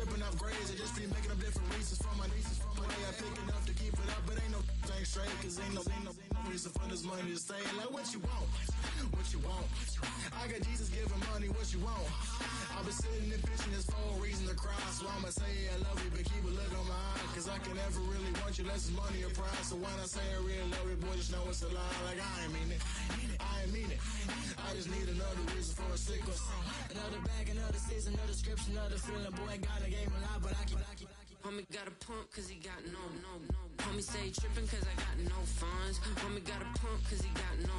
tripping off grades. I just be making up different reasons for my nieces. From my way I pick enough to keep it up, but ain't no thing straight. Cause ain't no reason for this money to stay. Like what you want? What you want? I got Jesus giving money, what you want? I've been sitting and pitching this for a reason to cry. So I'ma say I love you, but keep a look on my eye. Cause I can never really want you unless it's money or pride. So when I say I really love you, boy, just know it's a lie. Like I ain't mean it. I ain't mean it. I just need another reason for a sickle. Another bag, another season, another description, another feeling. Boy, God, I gave him a lot, but I keep. Homie got a pump cause he got no. Homie stay trippin' cause I got no funds. Homie got a pump cause he got no.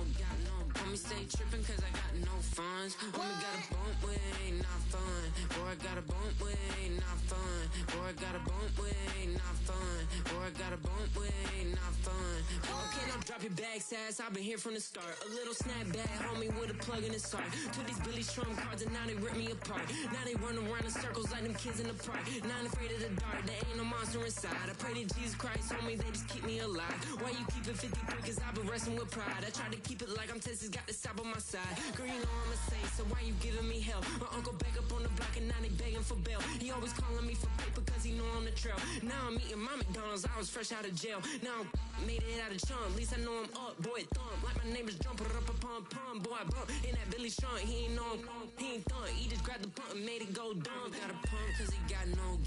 Homie stay trippin' cause I got no funds. Homie got a bump with ain't not fun. Boy, I got a bump with ain't not fun. Boy, I got a bump with ain't not fun. Boy, I got a bump with ain't not fun. Okay, now drop your bag, sass. I've been here from the start. A little snapback, homie, with a plug in his heart. Took these Billy Trump cards and now they rip me apart. Now they run around in circles like them kids in the park. Now I'm afraid of the dark. There ain't no monster inside. I pray to Jesus Christ, homie, they just keep me alive. Why you keep it 53? Cause I've been wrestling with pride. I try to keep it like I'm Texas, got the South on my side. Girl, you know I'm a saint, so why you giving me hell? My uncle back up on the block and now they begging for bail. He always calling me for paper cause he know I'm the trail. Now I'm eating my McDonald's, I was fresh out of jail. Now I'm made it out of chunk, at least I know I'm up. Boy, thump, like my neighbor's jumping up a pump. Boy, I bump in that Billy Sean, he ain't know he ain't thump. He just grabbed the pump and made it go dumb. Got a pump cause he got no.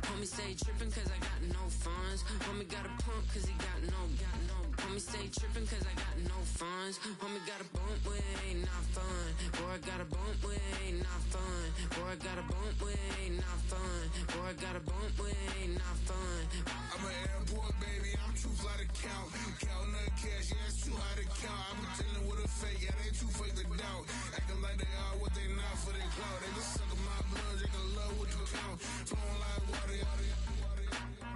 Homie stay trippin' cause I got no funds. Homie got a pump cause he got no. Homie stay trippin' cause I got no funds. Homie got a bump with ain't not fun. Boy, I got a bump with ain't not fun. Boy, I got a bump with ain't not fun. Boy, I got a bump with ain't not fun. I'm an airport baby, I'm too fly to count. Counting that cash, yeah, it's too high to count. I'm pretending with a fake, yeah, they too fake to doubt. Acting like they are what they not for their clout. They just suckin' my blood, they can love what you count. Flowing like water.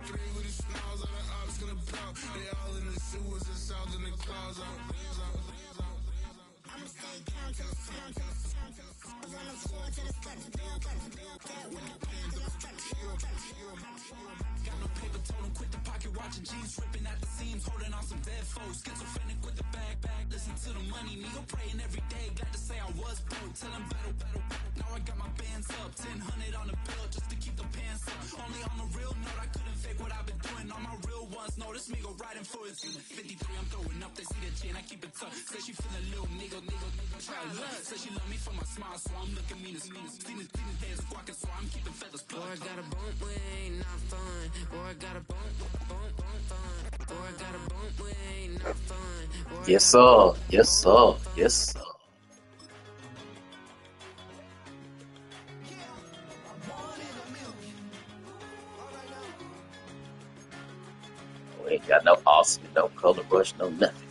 Three with the smiles, all the ops gonna pout. They all in the sewers and south in the clouds. I'ma stay down to the sound, to the sound, to the sound. On the floor to the sky, to build that with the band to the structure. Got no paper, told him quit the pocket, watching jeans ripping at the seams, holding on some dead foes. Schizophrenic with the bag, listen to the money, nigga praying every day. Glad to say I was broke, tell him battle. Now I got my bands up, 1000 on the bill just to keep the pants up. Only on the real note, I couldn't fake what I've been doing. All my real ones know this me go right influence. 53, I'm throwing up, they see the chain, I keep it tough. Say she feeling little nigga, try luck. Say she love me for my smile, so I'm looking mean as Seen his days squawking, so I'm keeping feathers plucked. Boy, I got a bump with ain't not fun. Boy, I got a bump fun. Boy, I got a bump with ain't not fun. Boy, Yes, sir. Yes, sir. Yes, sir. We ain't got no Austin, no color brush, no nothing.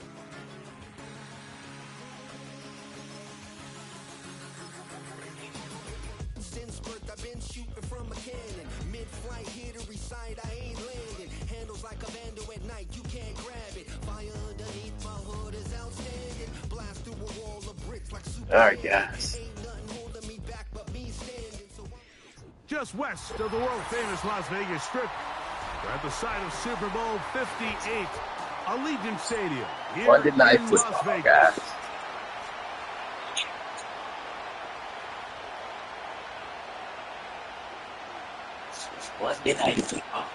Since birth, I've been shooting from a cannon. Mid-flight, here to recite, I ain't landing. Handles like a vandal at night, you can't grab it. Fire underneath my hood is outstanding. Blast through a wall of bricks like Superman. All right, guys. Ain't nothing holding me back but me standing. Just west of the world-famous Las Vegas Strip, we're at the site of Super Bowl 58, Allegiant Stadium here Monday Night in Football, Las Vegas. guys. Monday Night Football.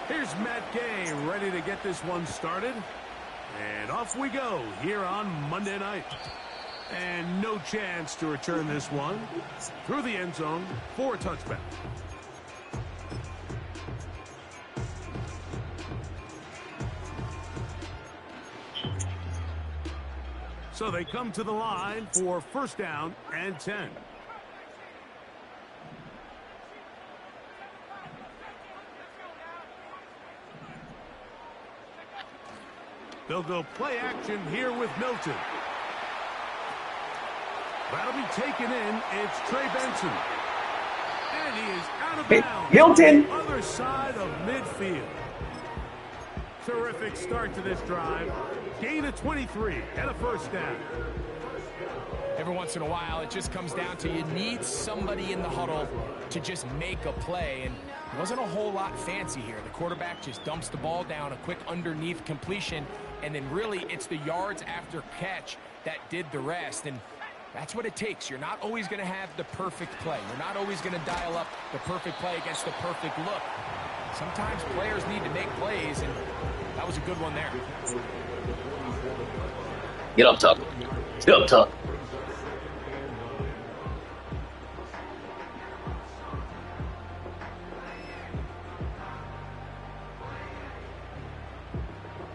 Here's Matt Gay ready to get this one started. And off we go here on Monday night. And no chance to return this one through the end zone for a touchback. So they come to the line for first down and 10. They'll go play action here with Milton. That'll be taken in. It's Trey Benson. And he is out of bounds Milton. on the other side of midfield. Terrific start to this drive. Gain of 23 and a first down. Every once in a while, it just comes down to you need somebody in the huddle to just make a play. And it wasn't a whole lot fancy here. The quarterback just dumps the ball down, a quick underneath completion, and then really it's the yards after catch that did the rest. And that's what it takes. You're not always going to have the perfect play. You're not always going to dial up the perfect play against the perfect look. Sometimes players need to make plays, and that was a good one there. Get up, Tuck. Get up, Tuck.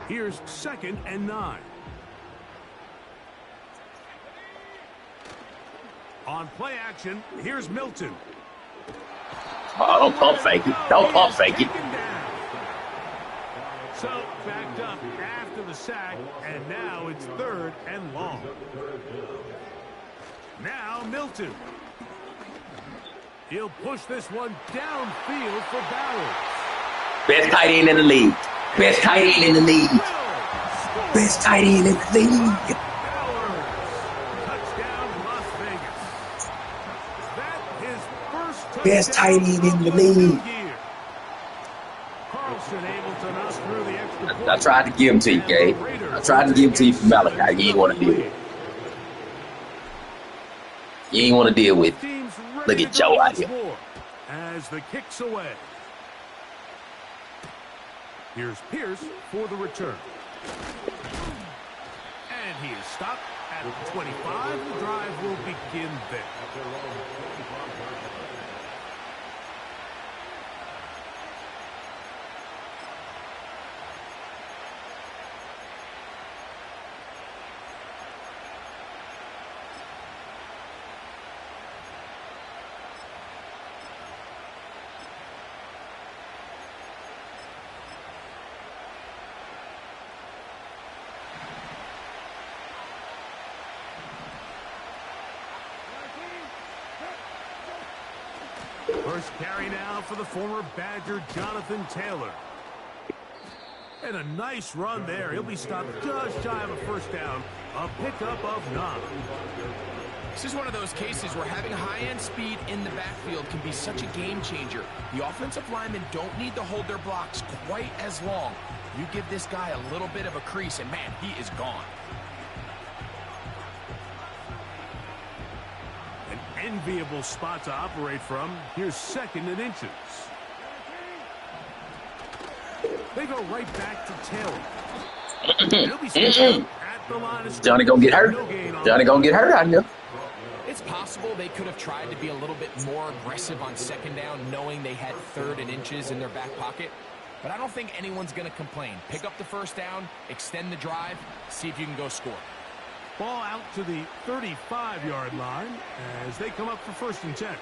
Here's 2nd and 9. On play action, here's Milton. Oh, don't pump fake it. Don't pump fake it. So backed up after the sack, and now it's 3rd and long. Now Milton. He'll push this one downfield for Bowers. Best tight end in the league. Best tight end in the league. Best tight end in the league. Best tight end in the league. I tried to give him to you, Gabe. I tried to give him to you for Malachi. You ain't want to deal with it. You ain't want to deal with it. Look at Joe out here. As the kick's away. Here's Pierce for the return. And he is stopped at 25. The drive will begin there. First carry now for the former Badger, Jonathan Taylor. And a nice run there. He'll be stopped just shy of a first down. A pickup of 9. This is one of those cases where having high-end speed in the backfield can be such a game changer. The offensive linemen don't need to hold their blocks quite as long. You give this guy a little bit of a crease, and man, he is gone. Enviable spot to operate from. Here's 2nd and inches. They go right back to Taylor. He'll be standing at the line of Johnny gonna get hurt. Johnny gonna get hurt out here. It's possible they could have tried to be a little bit more aggressive on 2nd down, knowing they had 3rd and inches in their back pocket. But I don't think anyone's going to complain. Pick up the first down, extend the drive, see if you can go score. Ball out to the 35-yard line as they come up for 1st and 10.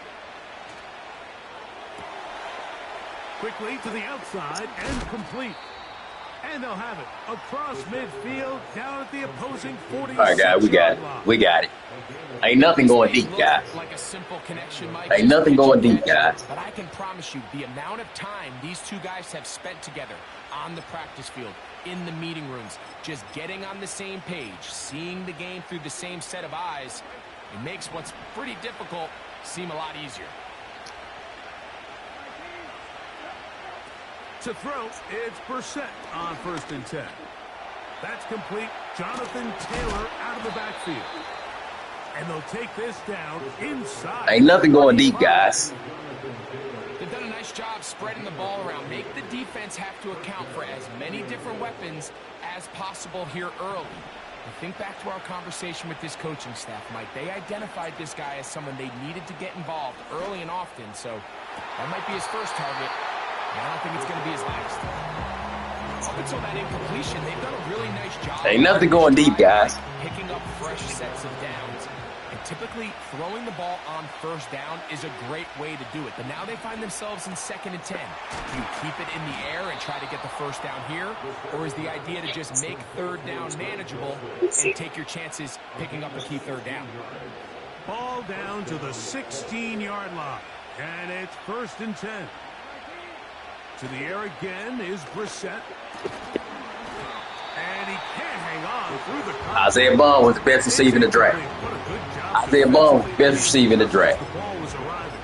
Quickly to the outside and complete. And they'll have it across midfield down at the opposing 40. All right, guys, we got it. We got it. Ain't nothing going deep, guys. Like a simple connection, Mike. Ain't nothing going deep, guys. But I can promise you the amount of time these two guys have spent together on the practice field, in the meeting rooms, just getting on the same page, seeing the game through the same set of eyes, it makes what's pretty difficult seem a lot easier. To throw, it's Brissett on 1st and 10. That's complete. Jonathan Taylor out of the backfield. And they'll take this down inside. Ain't nothing going deep, guys. They've done a nice job spreading the ball around. Make the defense have to account for as many different weapons as possible here early. And think back to our conversation with this coaching staff, Mike. They identified this guy as someone they needed to get involved early and often. So that might be his first target. I don't think it's going to be his last. Up until that incompletion, they've done a really nice job. Ain't nothing going deep, guys. Picking up fresh sets of downs. And typically, throwing the ball on 1st down is a great way to do it. But now they find themselves in 2nd and 10. Do you keep it in the air and try to get the first down here? Or is the idea to just make 3rd down manageable and take your chances picking up a key 3rd down? Ball down to the 16-yard line. And it's 1st and 10. To the air again is Brissett. And he can't hang on through the cover. Isaiah Bond was the best receiver in the draft. Isaiah Bond was the best receiver in the draft. The ball was arriving,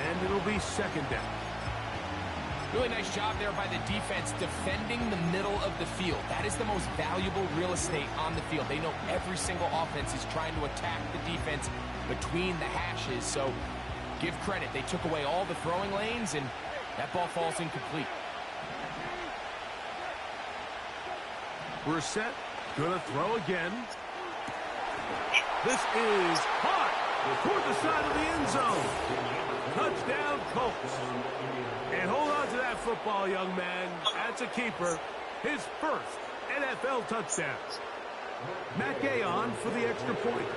and it'll be second down. Really nice job there by the defense defending the middle of the field. That is the most valuable real estate on the field. They know every single offense is trying to attack the defense between the hashes. So give credit. They took away all the throwing lanes, and that ball falls incomplete. Brissett gonna throw again. This is hot toward the side of the end zone. Touchdown, Colts. And hold on to that football, young man. That's a keeper. His first NFL touchdown. Matt Gay on for the extra point.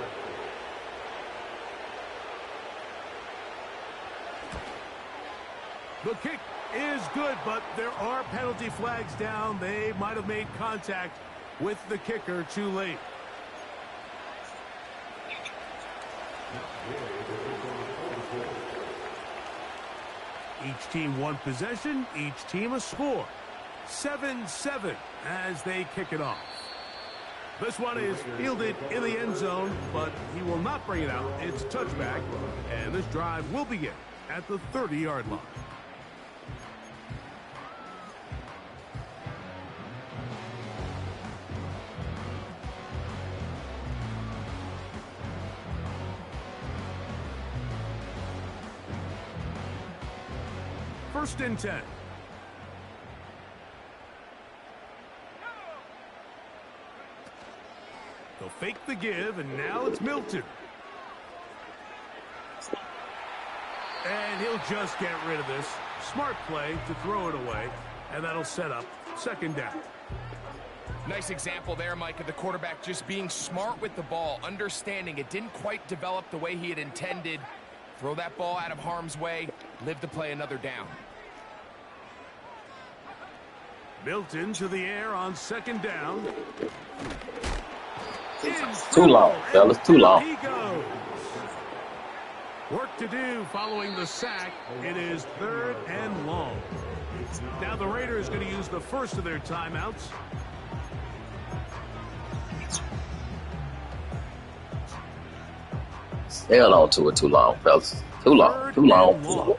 The kick is good, but there are penalty flags down. They might have made contact with the kicker too late. Each team one possession, each team a score. 7-7 as they kick it off. This one is fielded in the end zone, but he will not bring it out. It's a touchback, and this drive will begin at the 30-yard line. First and 10. They'll fake the give, and now it's Milton. And he'll just get rid of this. Smart play to throw it away, and that'll set up second down. Nice example there, Mike, of the quarterback just being smart with the ball, understanding it didn't quite develop the way he had intended. Throw that ball out of harm's way, live to play another down. Milton to the air on second down. Too long, fellas, too long. He goes. Work to do following the sack. It is third and long. Now the Raiders going to use the first of their timeouts. They held on to it too long, fellas. Too long, too long, too long.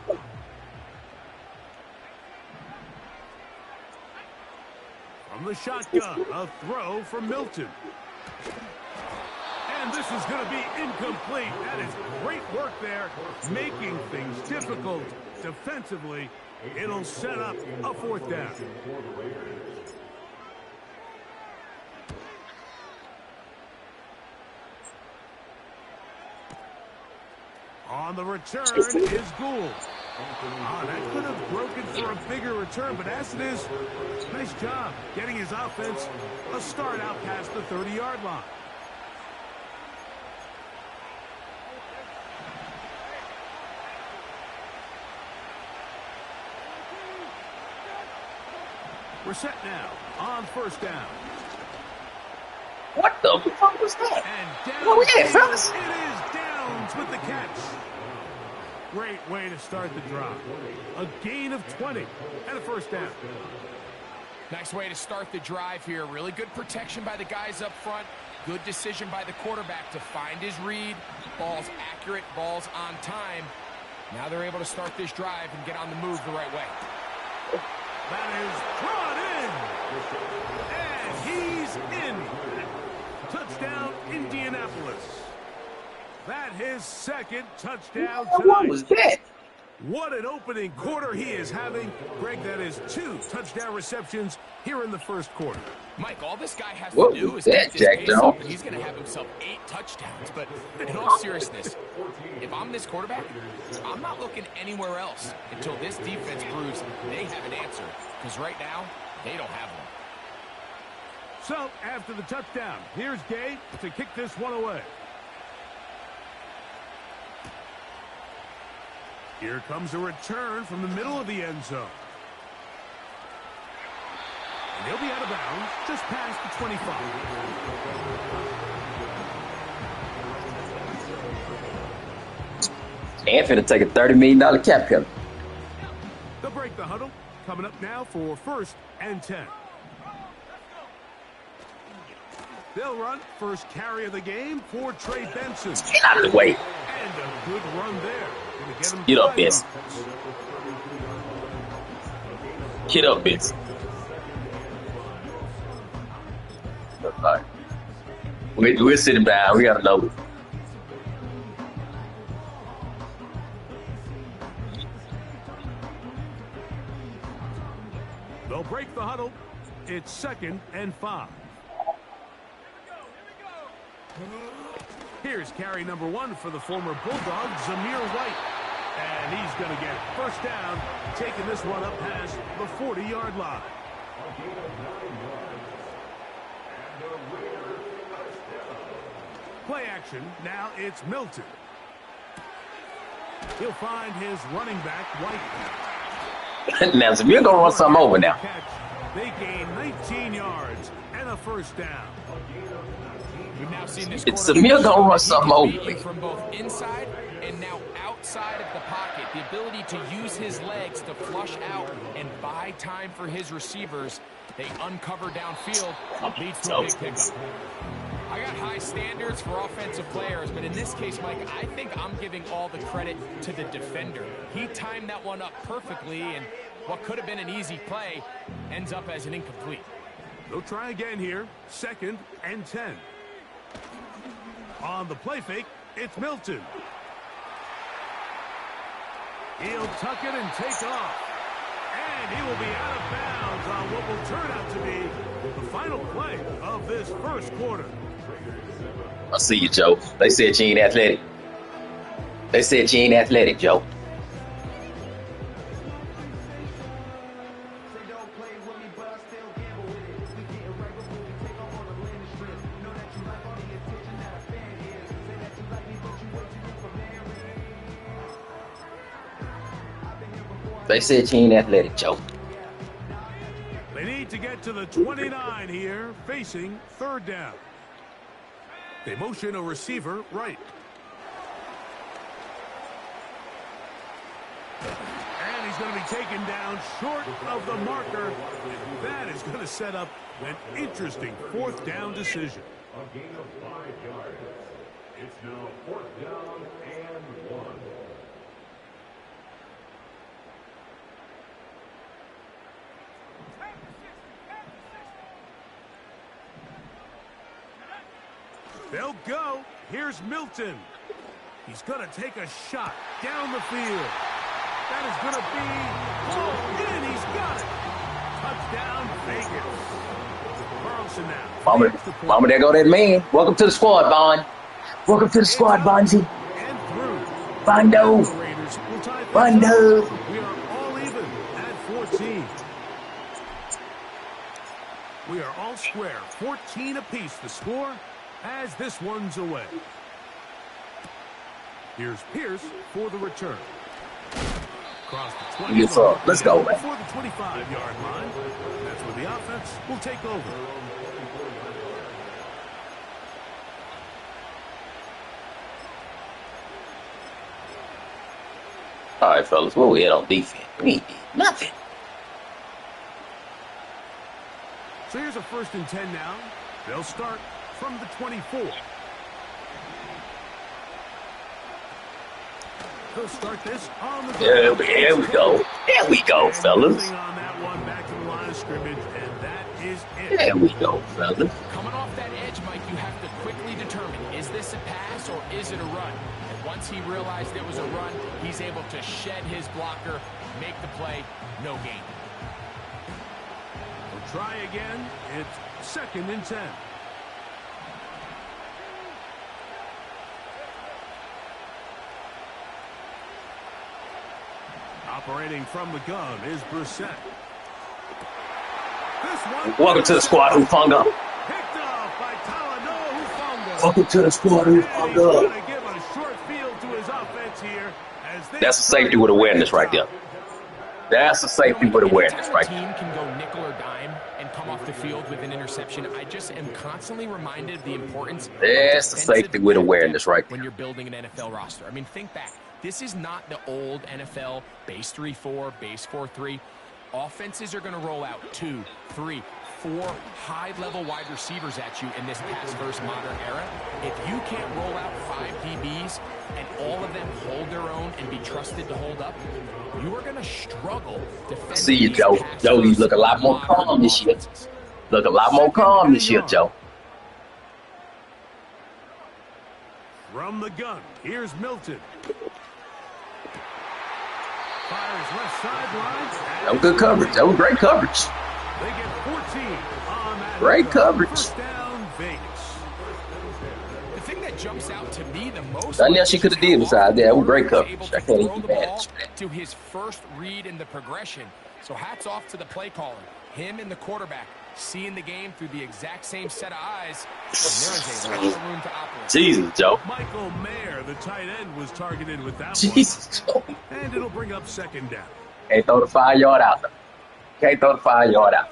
From the shotgun, a throw from Milton. And this is going to be incomplete. That is great work there, making things difficult defensively. It'll set up a fourth down. On the return is Gould. That could have broken for a bigger return, but as it is, nice job getting his offense a start out past the 30-yard line. We're set now on first down. What the fuck was that? And down. Where we at, fellas? It is Downs with the catch. Great way to start the drive. A gain of 20 and a first down. Nice way to start the drive here. Really good protection by the guys up front. Good decision by the quarterback to find his read. Ball's accurate, ball's on time. Now they're able to start this drive and get on the move the right way. That is brought in. And he's in. Touchdown, Indianapolis. That his second touchdown tonight. What was that? What an opening quarter he is having. Greg, that is 2 touchdown receptions here in the first quarter. Mike, all this guy has What to do was is that, get this Jack pace up, Jones? and he's going to have himself 8 touchdowns. But in all seriousness, if I'm this quarterback, I'm not looking anywhere else until this defense proves they have an answer. Because right now, they don't have one. So, after the touchdown, here's Gay to kick this one away. Here comes a return from the middle of the end zone. And he'll be out of bounds just past the 25. And finna take a $30 million cap penalty. They'll break the huddle. coming up now for 1st and 10. They'll run first carry of the game for Trey Benson. Get out of the way. And a good run there. Get up, Vince. Get up, Vince. Right. We're sitting down. We got to know. They'll break the huddle. It's 2nd and 5. Here's carry number 1 for the former Bulldog, Zamir White. And he's going to get first down, taking this one up past the 40-yard line. Play action. Now it's Milton. He'll find his running back, White. Now, Zamir going to run something over now. They gain 19 yards and a first down. We've now seen this It's Zamir going to run something over. From both inside and now outside of the pocket. The ability to use his legs to flush out and buy time for his receivers. They uncover downfield, leads to a big pickup. I got high standards for offensive players, but in this case, Mike, I think I'm giving all the credit to the defender. He timed that one up perfectly, and what could have been an easy play ends up as an incomplete. They'll try again here, 2nd and 10. On the play fake, it's Milton. He'll tuck it and take off. And he will be out of bounds on what will turn out to be the final play of this first quarter. I see you, Joe. They said you ain't athletic. They said you ain't athletic, Joe. They said you ain't athletic, Joe. They need to get to the 29 here, facing 3rd down. They motion a receiver right. And he's going to be taken down short of the marker. And that is going to set up an interesting 4th down decision. A gain of 5 yards. It's now 4th down and 1. They'll go. Here's Milton. He's going to take a shot down the field. That is going to be pulled in. He's got it. Touchdown, Vegas. Carlson now. Mama, there go that man. Welcome to the squad, Bond. Welcome to the squad, Bonzi. And through. Bondo. Bondo. We are all even at 14. We are all square. 14 apiece the score as this one's away. Here's Pierce for the return. Across the 20. Yes, sir. Let's go, man. Before the 25-yard line. That's where the offense will take over. All right, fellas, where we at on defense? We ain't did nothing. So here's a 1st and 10 now. They'll start from the 24. They'll start this on the There we go. There we go, fellas. On that one, back to the line of scrimmage, and that is it. There we go, fellas. Coming off that edge, Mike, you have to quickly determine, is this a pass or is it a run? And once he realized it was a run, he's able to shed his blocker, make the play, no gain. We'll try again. It's 2nd and 10. Operating from the gun is Brissett. Welcome to the squad, Hufanga. Picked off by Talanoa Hufanga. Welcome to the squad, Hufanga. Give a short field to his offense here as That's a safety with awareness right there. That's a safety with awareness right there. Team can go nickel or dime and come off the field with an interception. I just am constantly reminded of the importance. That's the safety with awareness right there. When you're building an NFL roster. I mean, think back. This is not the old NFL base 3-4, base 4-3. offenses are going to roll out 2, 3, 4 high-level wide receivers at you in this pass-first modern era. If you can't roll out 5 DBs and all of them hold their own and be trusted to hold up, you are going to struggle defending. See you, Joe. Joe, you look a lot more calm this year. Look a lot more calm this year, Joe. From the gun, here's Milton. Fires left sideline. That was good coverage. That was great coverage. They get 14 on that. Great coverage. First down, Vegas. The thing that jumps out to me the most. Nothing else she could have did besides that. That was great coverage. I can't even manage that. To his first read in the progression. So hats off to the play caller. Him and the quarterback seeing the game through the exact same set of eyes. And there is a lot of room to operate. Jesus, Joe. Michael Mayer, the tight end, was targeted with that Jesus, Joe. one. And it'll bring up second down. Can't throw the 5-yard out, though. Can't throw the 5-yard out.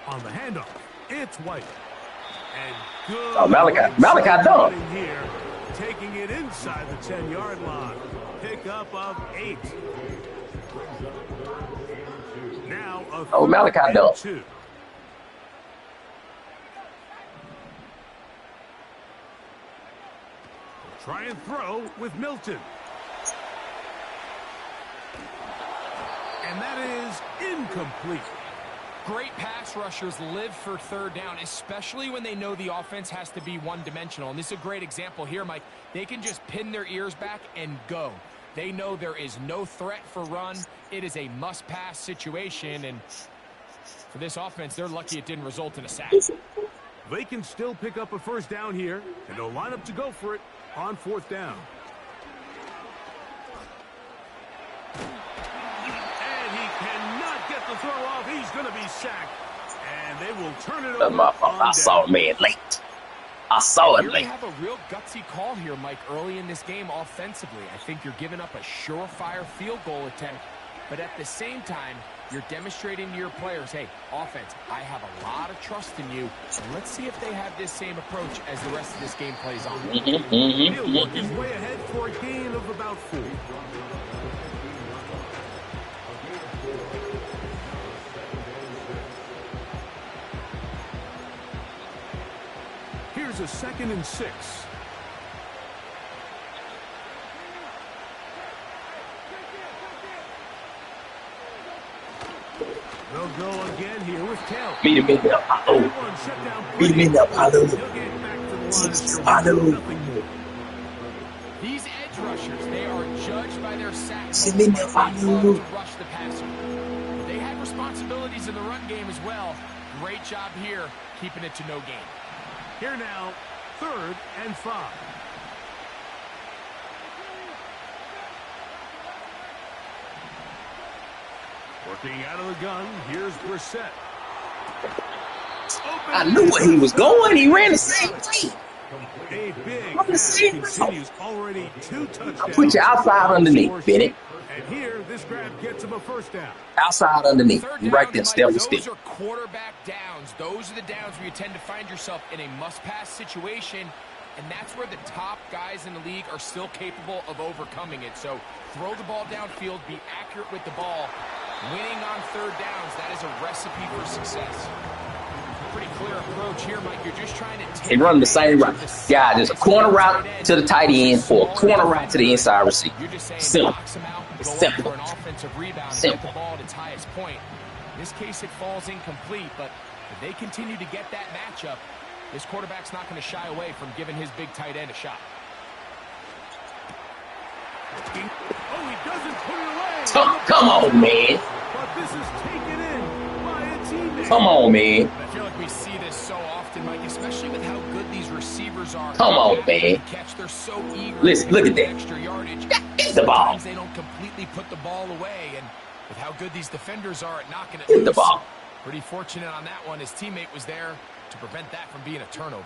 On the handoff, it's White. And good. Oh, Malachi done. Here, taking it inside the 10-yard line. Pickup of 8. Now a Malachi done. 2. Try and throw with Milton. And that is incomplete. Great pass rushers live for third down, especially when they know the offense has to be one-dimensional. And this is a great example here, Mike. They can just pin their ears back and go. They know there is no threat for run. It is a must-pass situation. And for this offense, they're lucky it didn't result in a sack. They can still pick up a first down here, and they'll line up to go for it on 4th down. And he cannot get the throw off. He's going to be sacked. And they will turn it over. I saw a man late. I saw it Here late. we have a real gutsy call here, Mike, early in this game offensively. I think you're giving up a surefire field goal attempt, but at the same time, you're demonstrating to your players, hey, offense, I have a lot of trust in you, and let's see if they have this same approach as the rest of this game plays on. He'll work his way ahead for a gain of about 4. Here's a 2nd and 6. They'll go again here with Taylor. Beat him in there, Paulo. Beat him in there, Paulo. Paulo. These edge rushers, they are judged by their sacks. Send me there, Paulo. To rush the passer. They had responsibilities in the run game as well. Great job here, keeping it to no gain. Here now, 3rd and 5. Working out of the gun, here's Brissett. I knew where he was going. He ran the same way. A big pass continues. Already 2 touchdowns. I'll put you outside underneath, Bennett. And here, this grab gets him a first down. Outside underneath. Third You're down, right there, step with Those step. are quarterback downs. Those are the downs where you tend to find yourself in a must-pass situation, and that's where the top guys in the league are still capable of overcoming it. So throw the ball downfield, be accurate with the ball. Winning on third downs, that is a recipe for success. Pretty clear approach here, Mike. You're just trying to take They run the same route. Yeah, there's a corner route to the tight end or a corner route to the inside receiver. You're just saying Simple. box them out, It's go simple. up for an offensive rebound, Simple. and get the ball at its highest point. In this case, it falls incomplete, but if they continue to get that matchup, this quarterback's not going to shy away from giving his big tight end a shot. Oh, he doesn't put it away. Come on, man. But this is taken in by a teammate. Come on, man. I feel like we see this so often, Mike, especially with how good these receivers are. Come on, man. Catch, they're so eager. Listen, look at that. Extra yardage. Hit the ball. Sometimes they don't completely put the ball away, and with how good these defenders are at knocking it Hit loose, the ball. pretty fortunate on that one. His teammate was there to prevent that from being a turnover.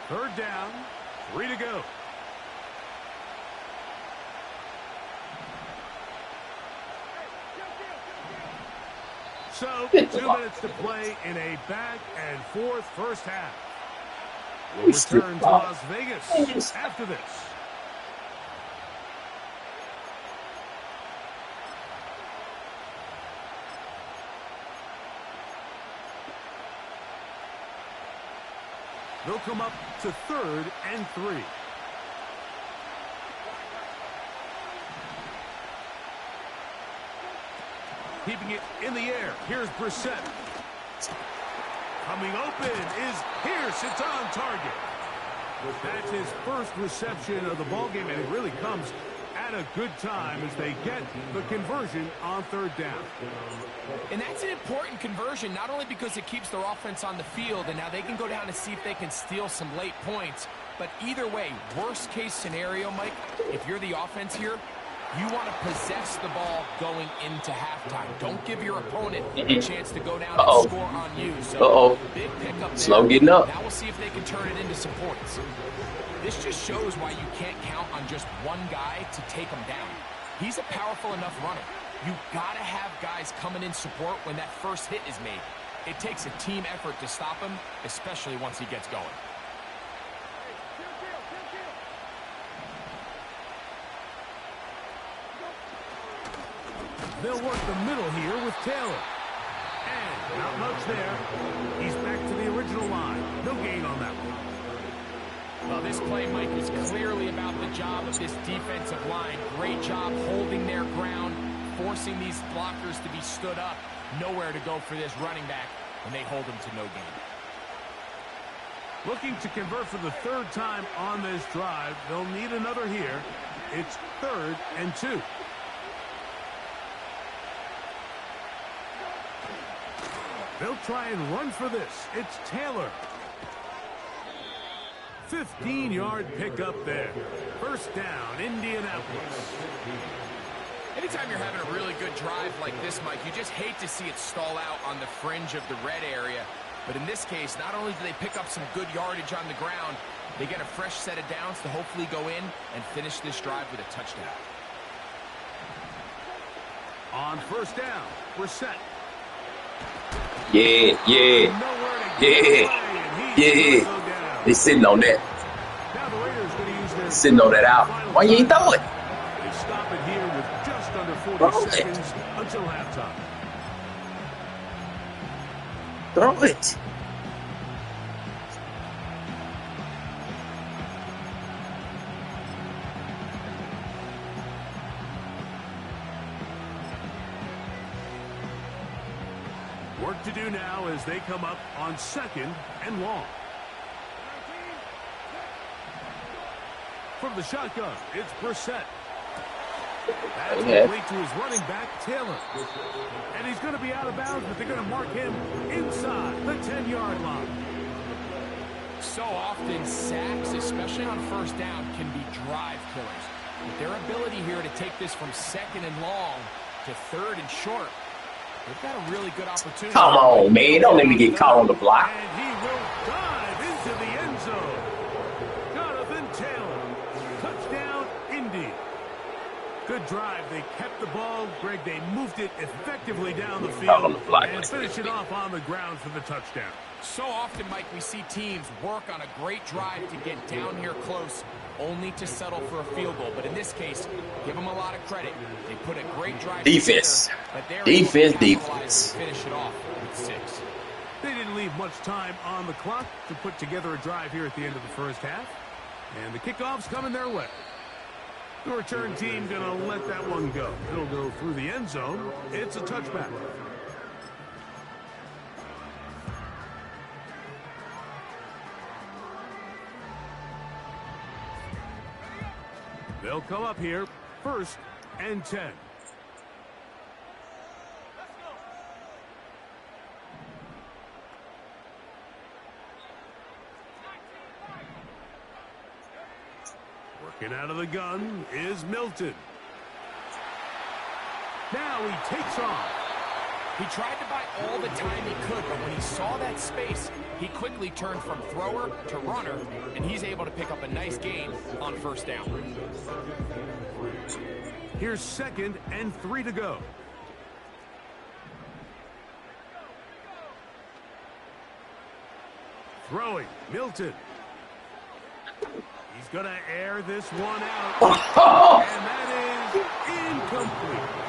3rd down, 3 to go. So, 2 minutes to play in a back-and-forth first half. We'll return to Las Vegas after this. They'll come up to 3rd and 3. Keeping it in the air. Here's Brissett. Coming open is Pierce. It's on target. That's his first reception of the ballgame, and it really comes at a good time as they get the conversion on 3rd down. And that's an important conversion, not only because it keeps their offense on the field, and now they can go down to see if they can steal some late points. But either way, worst case scenario, Mike, if you're the offense here, you want to possess the ball going into halftime. Don't give your opponent a chance to go down and score on you. So big pickup there. Slow getting up. Now we'll see if they can turn it into some points. This just shows why you can't count on just one guy to take him down. He's a powerful enough runner. You got to have guys coming in support when that first hit is made. It takes a team effort to stop him, especially once he gets going. They'll work the middle here with Taylor. And not much there. He's back to the original line. No gain on that one. Well, this play, Mike, is clearly about the job of this defensive line. Great job holding their ground, forcing these blockers to be stood up. Nowhere to go for this running back, and they hold him to no gain. Looking to convert for the 3rd time on this drive. They'll need another here. It's 3rd and 2. They'll try and run for this. It's Taylor. 15-yard pickup there. 1st down, Indianapolis. Anytime you're having a really good drive like this, Mike, you just hate to see it stall out on the fringe of the red area. But in this case, not only do they pick up some good yardage on the ground, they get a fresh set of downs to hopefully go in and finish this drive with a touchdown. On 1st down, we're set. Yeah. They sitting on that. Now the Raiders going to use their Sitting on that out. Why you ain't throw it? They stop it here with just under 40 Throw it. seconds until halftime. Throw it. Work to do now as they come up on 2nd and long. From the shotgun, it's Brissett. That's complete to his running back, Taylor. And he's going to be out of bounds, but they're going to mark him inside the 10-yard line. So often, sacks, especially on 1st down, can be drive killers. But their ability here to take this from 2nd and long to 3rd and short, they've got a really good opportunity. Come on, man. Don't let me get caught on the block. And he will dive into the end zone. Jonathan Taylor. Touchdown, Indy. Good drive. They kept the ball. Greg, they moved it effectively down the field and finished it off on the ground for the touchdown. So often, Mike, we see teams work on a great drive to get down here close, only to settle for a field goal. But in this case, give them a lot of credit. They put a great drive Defense. together, but they're Defense. able to finish it off with 6. They didn't leave much time on the clock to put together a drive here at the end of the 1st half. And the kickoff's coming their way. The return team going to let that one go. It'll go through the end zone. It's a touchback. They'll come up here, 1st and 10. Working out of the gun is Milton. Now he takes off. He tried to buy all the time he could, but when he saw that space, he quickly turned from thrower to runner, and he's able to pick up a nice gain on 1st down. Here's 2nd and 3 to go. Throwing, Milton. He's going to air this one out. And that is incomplete.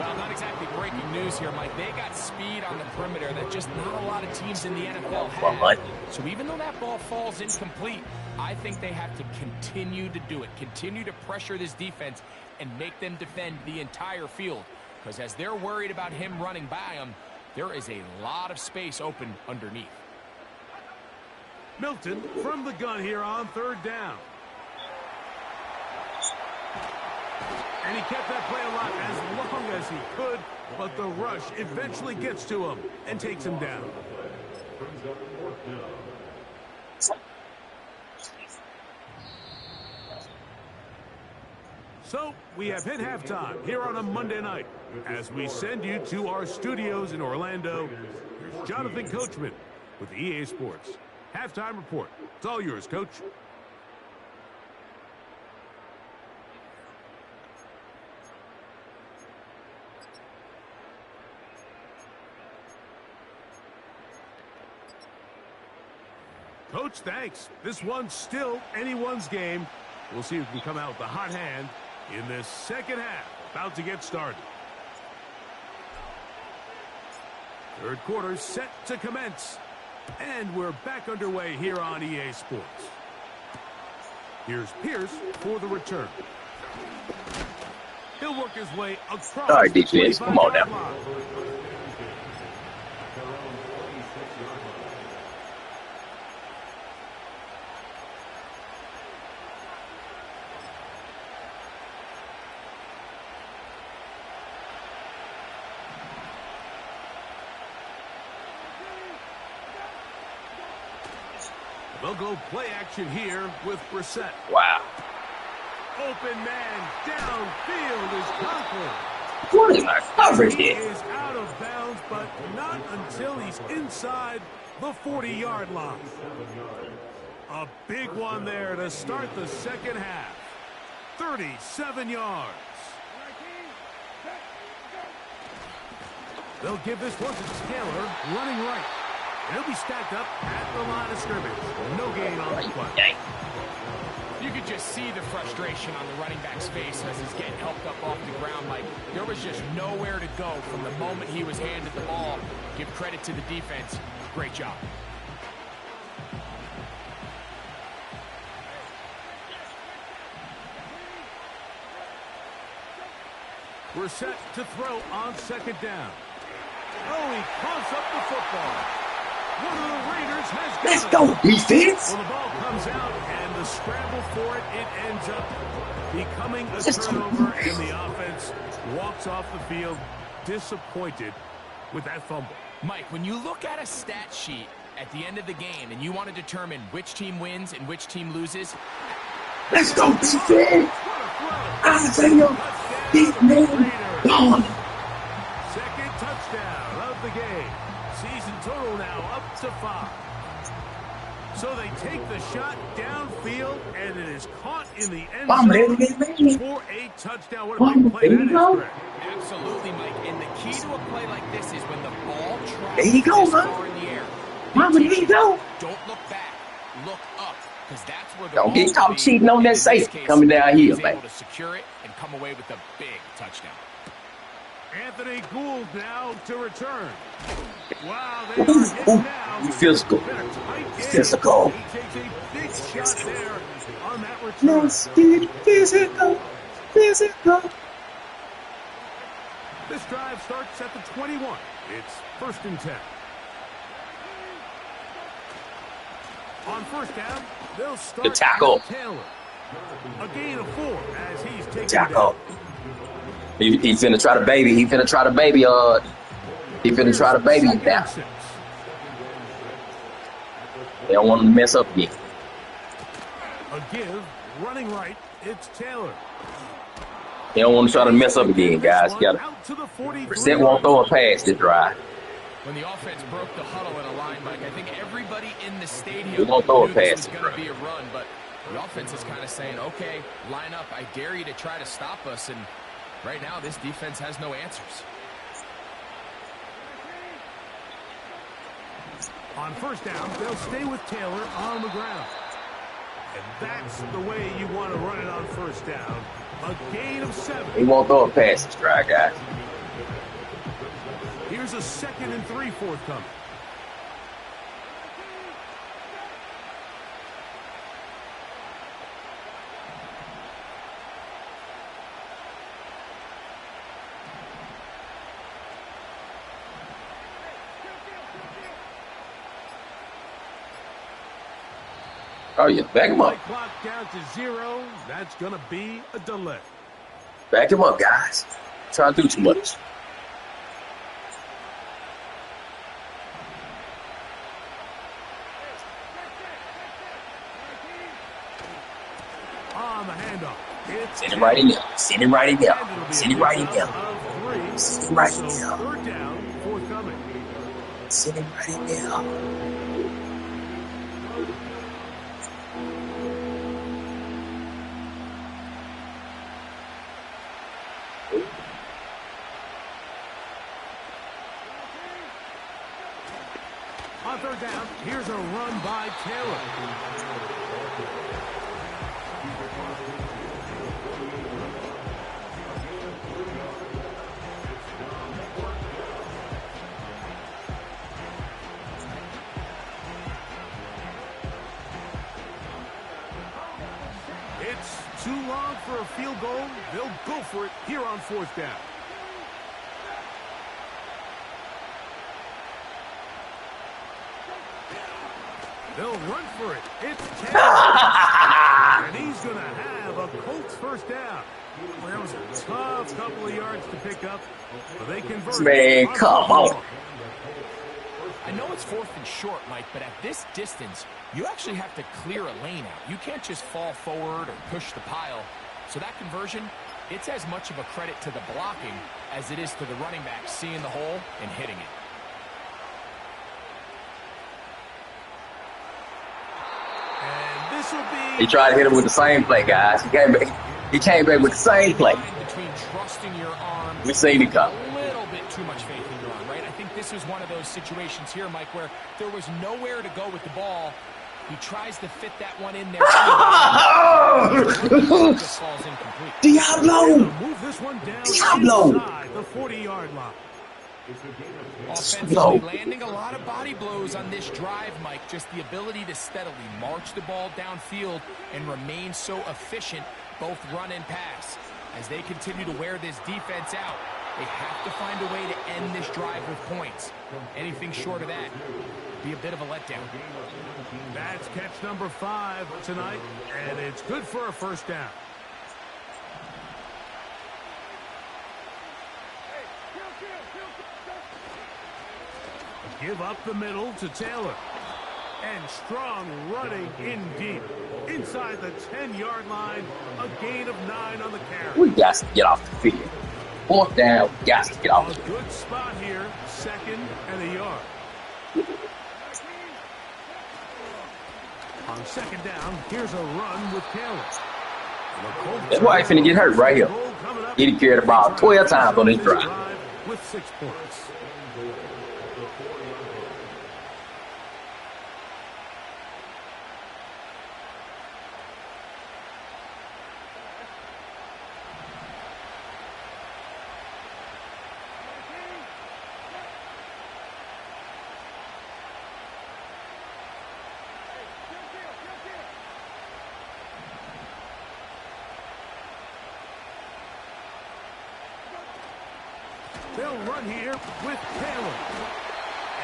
Well, not exactly breaking news here, Mike. They got speed on the perimeter that just not a lot of teams in the NFL have. So even though that ball falls incomplete, I think they have to continue to do it, continue to pressure this defense and make them defend the entire field. Because as they're worried about him running by them, there is a lot of space open underneath. Milton from the gun here on third down. And he kept that play alive as long as he could, but the rush eventually gets to him and takes him down. So we have hit halftime here on a Monday night. As we send you to our studios in Orlando, here's Jonathan Coachman with EA Sports. Halftime report. It's all yours, Coach. Coach, thanks. This one's still anyone's game. We'll see who can come out with the hot hand in this second half. About to get started. Third quarter set to commence. And we're back underway here on EA Sports. Here's Pierce for the return. He'll work his way across. All right, defense, come on now. They'll go play action here with Brissett. Wow. Open man downfield is Conklin. What is my coverage He here? is out of bounds, but not until he's inside the 40-yard line. A big one there to start the second half. 37 yards. They'll give this one to Taylor, running right. And he'll be stacked up at the line of scrimmage. No gain on the play. You could just see the frustration on the running back's face as he's getting helped up off the ground. Like, there was just nowhere to go from the moment he was handed the ball. Give credit to the defense. Great job. We're set to throw on second down. Oh, he coughs up the football. One of the Raiders has got Let's it. go, defense. Well, the ball comes out, and the scramble for it, it ends up becoming a Let's go. turnover, and the offense walks off the field disappointed with that fumble. Mike, when you look at a stat sheet at the end of the game and you want to determine which team wins and which team loses, Let's go, defense. I say yo, big man gone. Second touchdown of the game. Season total now up to 5. So they take the shot downfield, and it is caught in the end zone for a touchdown. What a big play that is, Greg. absolutely, Mike. And the key to a play like this is when the ball travels There you go, this man. far in the air. Mama, there you go. Don't look back. Look up, because that's where the Don't ball get will caught be. cheating on that And in this safety case, coming down he here, was man. able to secure it and come away with a big touchdown. Anthony Gould now to return. Wow, they are hit now. You physical. Been a tight game. Physical. He takes a big shot there on that return. Let's get physical. Physical. This drive starts at the 21. It's 1st and 10. On first down, they'll start Good tackle. with Taylor. A gain of 4 as he's taken Tackle. down. He finna try to baby. He finna try to baby. He finna try to baby you down. They don't want him to mess up again. A give, running right, it's Taylor. They don't want to try to mess up again, guys. You gotta. Out to the 43. Brissett won't throw a pass this drive. When the offense broke the huddle in a line, Mike, I think everybody in the stadium We won't throw a knew this pass, was going to be a run, but the offense is kind of saying, okay, line up. I dare you to try to stop us, and right now this defense has no answers. On first down, they'll stay with Taylor on the ground. And that's the way you want to run it on first down. A gain of 7. He won't throw a pass this drive, guys. Here's a 2nd and 3 forthcoming. Oh, yeah. Back him up. Clock down to 0. That's going to be a delay. Back him up, guys. Trying to do too much. On the handoff. Send him right in there. Send him right in there. Send him right in there. Send him right in there. 3rd down forthcoming. Send him right in there. On 3rd down, here's a run by Taylor. It's too long for a field goal. They'll go for it here on 4th down. They'll run for it. It's Taylor. And he's going to have a Colts 1st down. Well, that was a tough couple of yards to pick up, but they converted. Man, come on. I know it's 4th and short, Mike, but at this distance, you actually have to clear a lane out. You can't just fall forward or push the pile. So that conversion, it's as much of a credit to the blocking as it is to the running back seeing the hole and hitting it. He tried to hit him with the same play, guys. He came back with the same play. Between trusting your arm, we seen it come. A little bit too much faith in your arm, right? I think this is one of those situations here, Mike, where there was nowhere to go with the ball. He tries to fit that one in there. Just falls incomplete. Diablo! Move this one down Diablo! Inside the 40-yard line. Offensively landing a lot of body blows on this drive, Mike. Just the ability to steadily march the ball downfield and remain so efficient, both run and pass. As they continue to wear this defense out, they have to find a way to end this drive with points. Anything short of that would be a bit of a letdown. That's catch number 5 tonight, and it's good for a 1st down. Give up the middle to Taylor. And strong running in deep. Inside the 10-yard line, a gain of 9 on the carry. We got to get off the field. 4th down, we got to get off the field. A good spot here, 2nd and a yard. On 2nd down, here's a run with Taylor. That's why he's finna get hurt right here. He carried the ball 12 times on this drive. With 6 points. They'll run here with Taylor.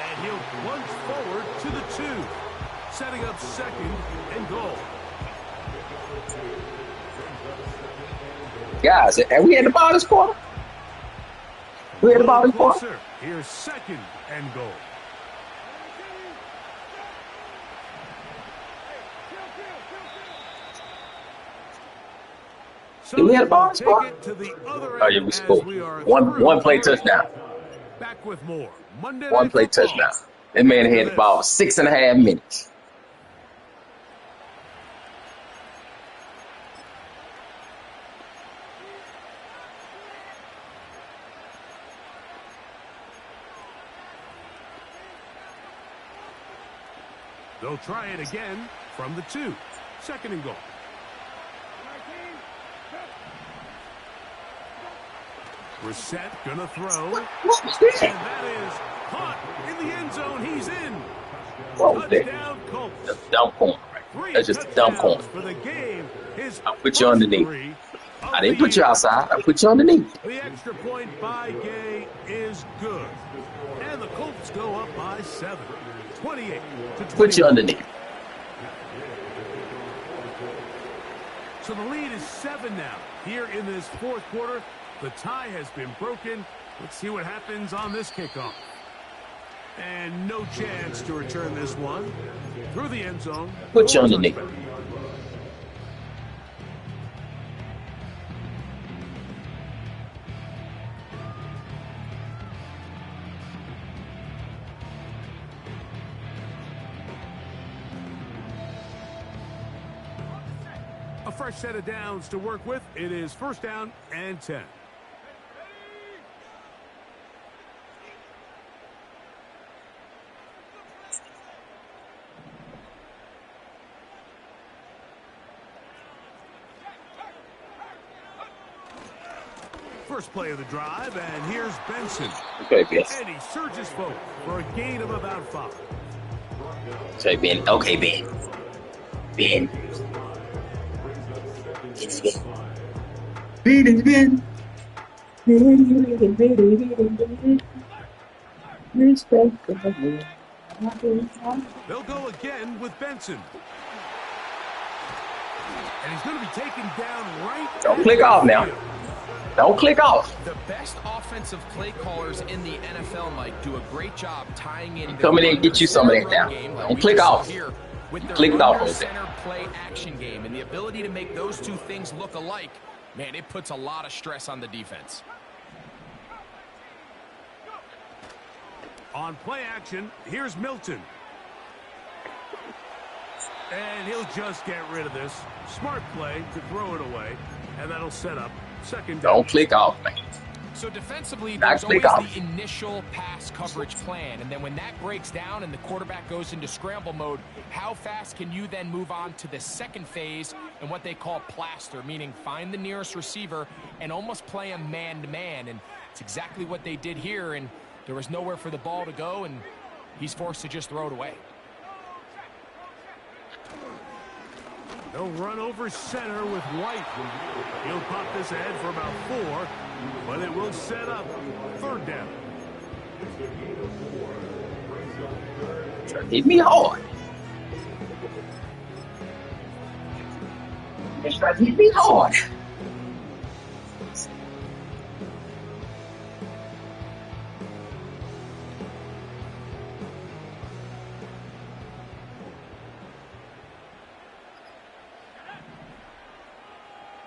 And he'll plunge forward to the 2. Setting up 2nd and goal. Guys, are we at the ball this quarter? We at the ball this quarter? Here's 2nd and goal. Do we have a ball score? Oh, yeah, we scored. One play touchdown. Back with more. One play touchdown. That man had the ball 6.5 minutes. They'll try it again from the 2. 2nd and goal. Brissett gonna throw. What was that? And that is caught in the end zone. He's in. What was that? Touchdown, Colts. That's a dumb corner. Right? That's just a dumb corner. For the game. I'll put you underneath. I didn't put you outside. I put you underneath. The extra point by Gay is good. And the Colts go up by 7. 28 to 20. Put you underneath. So the lead is 7 now. Here in this fourth quarter, the tie has been broken. Let's see what happens on this kickoff. And no chance to return this one. Through the end zone. Put you underneath. A fresh set of downs to work with. It is first down and 10. First play of the drive, and here's Benson. Okay, Ben. And he surges forward for a gain of about 5. Say Ben. Okay, Ben. Ben. Ben. They'll go again with Benson. And he's going to be taken down right. Don't click off now. Don't click off. The best offensive play callers in the NFL, Mike, do a great job tying in. Come in and get you some of that now. Don't click off. Clicked off with it. Center play action game and the ability to make those two things look alike, man, it puts a lot of stress on the defense. On play action, here's Milton. And he'll just get rid of this. Smart play to throw it away. And that'll set up second down. Don't click off, man. So defensively, there's always the initial pass coverage plan. And then when that breaks down and the quarterback goes into scramble mode, how fast can you then move on to the second phase and what they call plaster, meaning find the nearest receiver and almost play him man-to-man. And it's exactly what they did here. And there was nowhere for the ball to go, and he's forced to just throw it away. They'll run over center with White. He'll pop this ahead for about 4, but it will set up third down. Hit me hard. Hit me hard.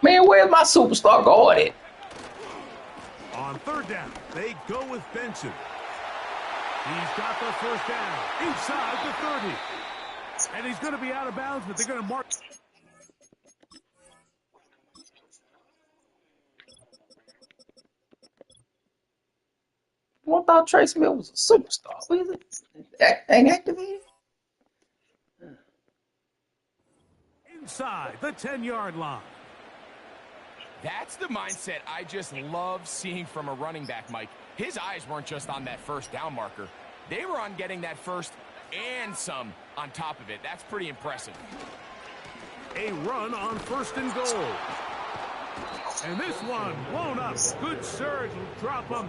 Man, where's my superstar guard at? On third down, they go with Benson. He's got the first down inside the 30. And he's going to be out of bounds, but they're going to mark. I thought Trace Mill was a superstar. What is it? Ain't activated? Inside the 10-yard line. That's the mindset I just love seeing from a running back, Mike. His eyes weren't just on that first down marker. They were on getting that first and some on top of it. That's pretty impressive. A run on first and goal. And this one blown up. Good surge will drop him.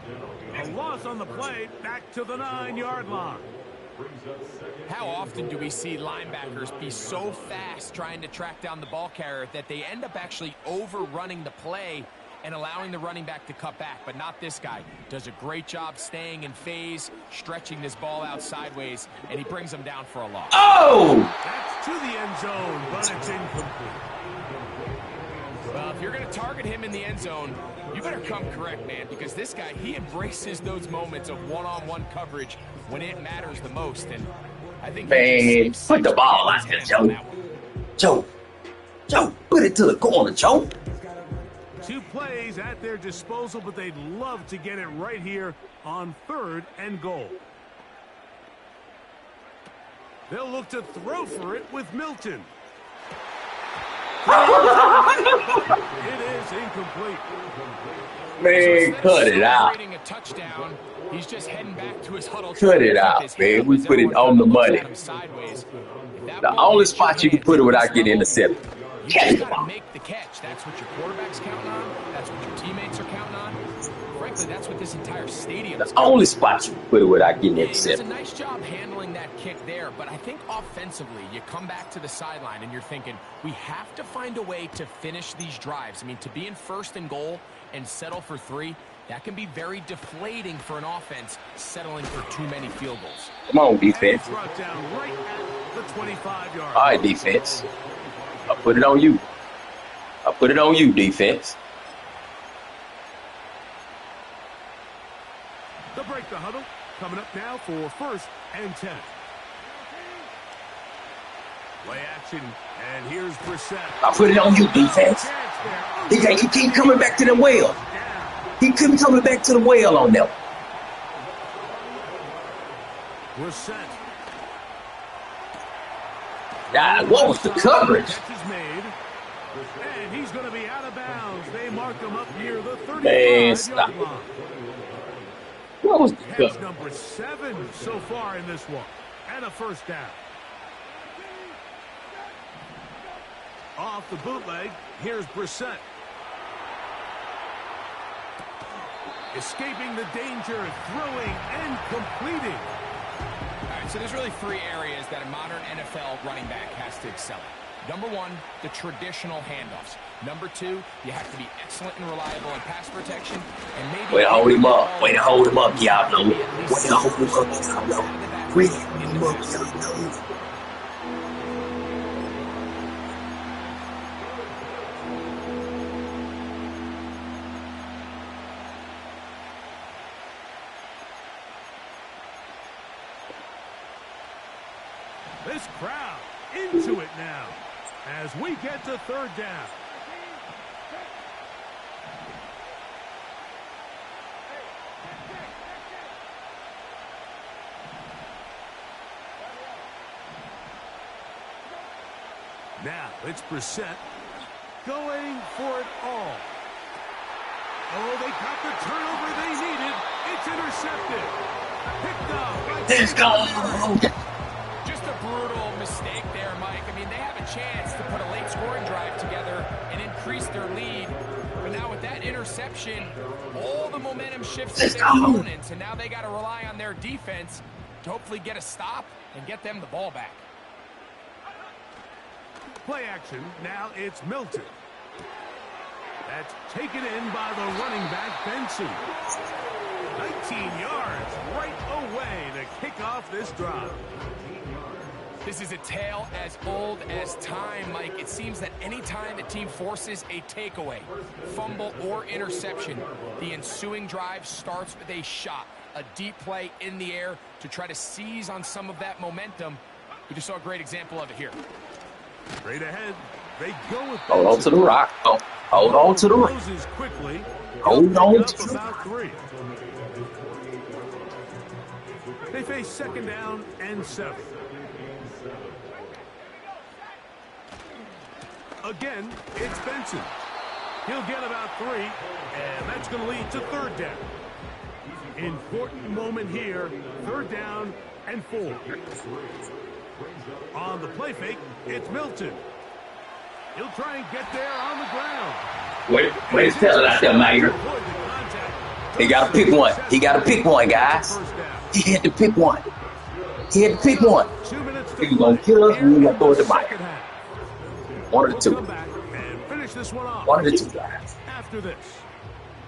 A loss on the play back to the 9-yard line. How often do we see linebackers be so fast trying to track down the ball carrier that they end up actually overrunning the play and allowing the running back to cut back? But not this guy. Does a great job staying in phase, stretching this ball out sideways, and he brings him down for a loss. Oh! That's to the end zone, but it's incomplete. Well, if you're going to target him in the end zone, you better come correct, man, because this guy, he embraces those moments of one-on-one coverage when it matters the most. And I think man, put the ball out there, Joe. Joe, put it to the corner, Joe. 2 plays at their disposal, but they'd love to get it right here on third and goal. They'll look to throw for it with Milton. It is incomplete. Man, cut it out. A touchdown, he's just heading back to his huddle. Cut it out, man. We put it on the money. The only spot you can put it without getting intercepted. Catch the ball. Make the catch. That's what your quarterback's counting on. That's what your teammates are counting on. Frankly, that's what this entire stadium is. The only spot you can put it without getting intercepted. He does a nice job handling that kick there, but I think offensively, you come back to the sideline and you're thinking, we have to find a way to finish these drives. I mean, to be in 1st and goal and settle for 3, that can be very deflating for an offense settling for too many field goals. Come on, defense. Brought down right at the 25-yard. All right, defense. I'll put it on you. I'll put it on you, defense. They'll break the huddle. Coming up now for 1st and 10. Play action, and here's Brissett. I'll put it on you, defense. He keep coming back to the well. He keep coming back to the well on them. Brissett. What was the coverage? Catch is made, and he's going to be out of bounds. They mark him up near the 35-yard line. What was the Catch coverage? number 7 so far in this one, and a 1st down. Off the bootleg, here's Brissett. Escaping the danger, throwing and completing. All right, so there's really 3 areas that a modern NFL running back has to excel at. Number 1, the traditional handoffs. Number 2, you have to be excellent and reliable in pass protection. And maybe Way to hold him up. Way to hold him up, Diablo. Way to hold him up, Diablo. Way to hold him up, Diablo. This crowd into it now as we get to 3rd down. Now it's Brissett going for it all. Oh, they got the turnover they needed. It's intercepted. Picked up. Let's go. Just a brutal mistake there, Mike. I mean, they have a chance to put a late scoring drive together and increase their lead. But now with that interception, all the momentum shifts to their opponents, and now they got to rely on their defense to hopefully get a stop and get them the ball back. Play action. Now it's Milton. That's taken in by the running back, Benson. 19 yards right away to kick off this drive. This is a tale as old as time, Mike. It seems that any time the team forces a takeaway, fumble, or interception, the ensuing drive starts with a shot, a deep play in the air to try to seize on some of that momentum. We just saw a great example of it here. Straight ahead, they go with Hold on to the rock. Oh, hold on to the rock. Quickly. Hold on to the about 3. They face 2nd down and 7. Again, it's Benson. He'll get about 3, and that's going to lead to 3rd down. Important moment here, 3rd down and 4. On the play fake, it's Milton. He'll try and get there on the ground. Wait, tell it out there, Mayer. He got to pick one. He got to pick one, guys. He had to pick one. He had to pick one. He's going to kill us and we're going to throw it to Mayer. One of the two. One of the two, guys. After this,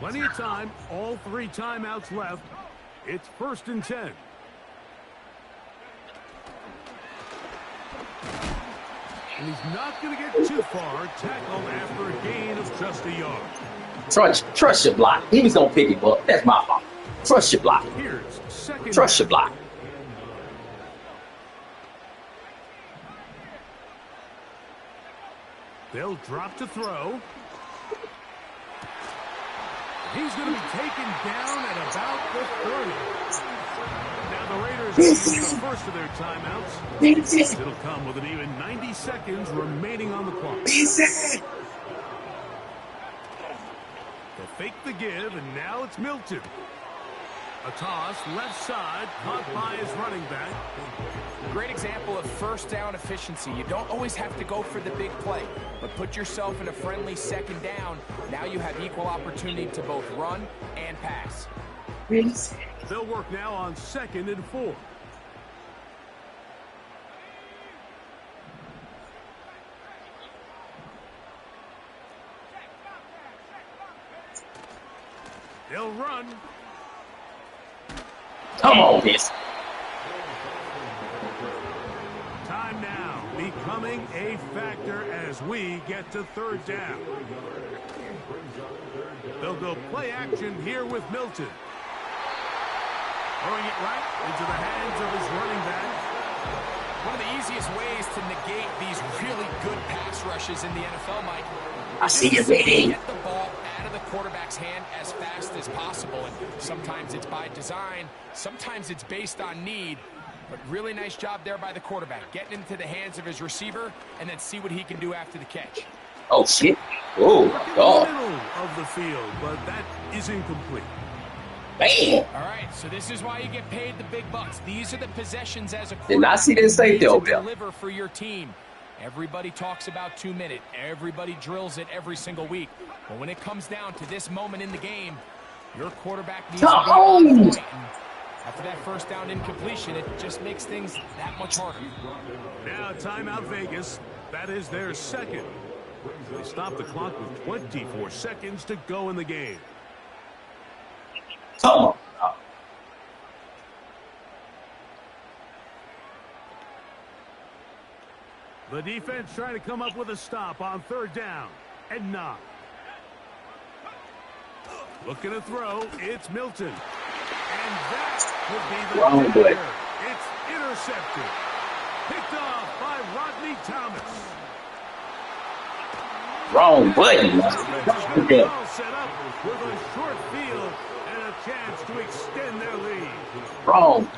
plenty of time, all 3 timeouts left. It's 1st and 10. And he's not going to get too far. Tackled after a gain of just a yard. Trust your block. He was going to pick him up. That's my fault. Trust your block. Trust your block. They'll drop to throw. He's going to be taken down at about the 30. Now the Raiders use the first of their timeouts. It'll come with an even 90 seconds remaining on the clock. The fake the give, and now it's Milton. A toss, left side, caught by his running back. Great example of first down efficiency. You don't always have to go for the big play, but put yourself in a friendly second down. Now you have equal opportunity to both run and pass. They'll work now on 2nd and 4. They'll run. Come on, this. Time now becoming a factor as we get to 3rd down. They'll go play action here with Milton. Throwing it right into the hands of his running back. One of the easiest ways to negate these really good pass rushes in the NFL, Mike. I see you, baby. Get the ball out of the quarterback's hand as fast as possible. And sometimes it's by design, sometimes it's based on need. But really nice job there by the quarterback, getting into the hands of his receiver and then see what he can do after the catch. Oh, shit. Oh, my In the God. middle of the field, but that is incomplete. Man. All right, so this is why you get paid the big bucks. These are the possessions as a quarterback. Did not see this safety over there. Deliver for your team. Everybody talks about 2 minute. Everybody drills it every single week. But when it comes down to this moment in the game, your quarterback needs to be on point. And after that first down incompletion, it just makes things that much harder. Now timeout Vegas. That is their 2nd. They stop the clock with 24 seconds to go in the game. Come on. The defense trying to come up with a stop on 3rd down and 9. Looking to throw, it's Milton. And that would be the Wrong dagger. way. It's intercepted. Picked off by Rodney Thomas. Wrong button. All set up with a short field and a chance to extend their lead. Wrong.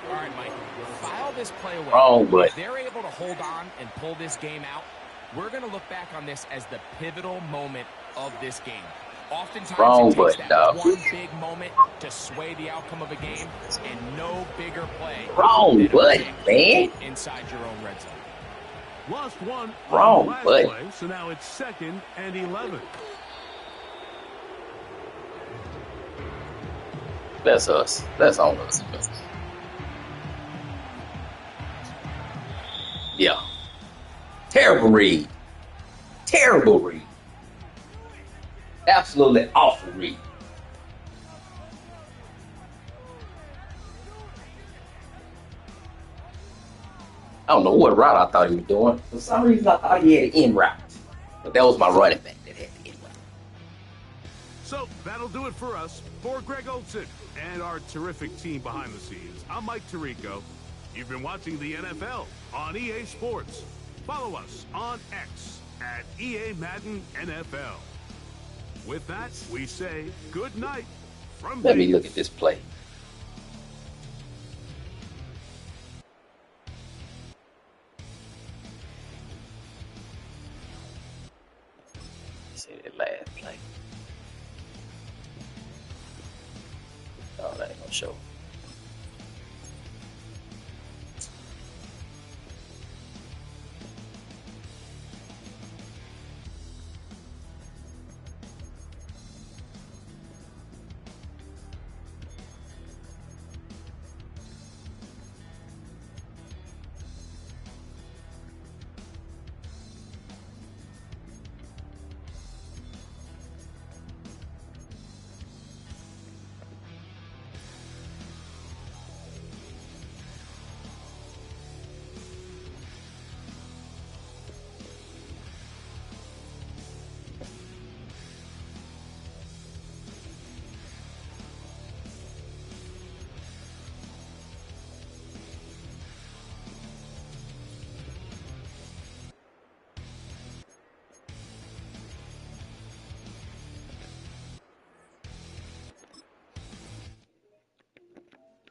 All right, Mike, file this play away. Wrong, but- If they're able to hold on and pull this game out, we're going to look back on this as the pivotal moment of this game. Oftentimes, Wrong, it takes but, that no. one big moment to sway the outcome of a game, and no bigger play Wrong than a button, big man. inside your own red zone. Lost one Wrong on the last button. play, so now it's 2nd and 11. That's us. That's on us. Yeah. Terrible read. Terrible read. Absolutely awful read. I don't know what route I thought he was doing. For some reason, I thought he had an in route. But that was my running back that had the in route. So that'll do it for us. For Greg Olson and our terrific team behind the scenes, I'm Mike Tirico. You've been watching the NFL on EA Sports. Follow us on X at EA Madden NFL. With that, we say good night from Let me Vegas. look at this play. See that last play. Oh, that ain't gonna show.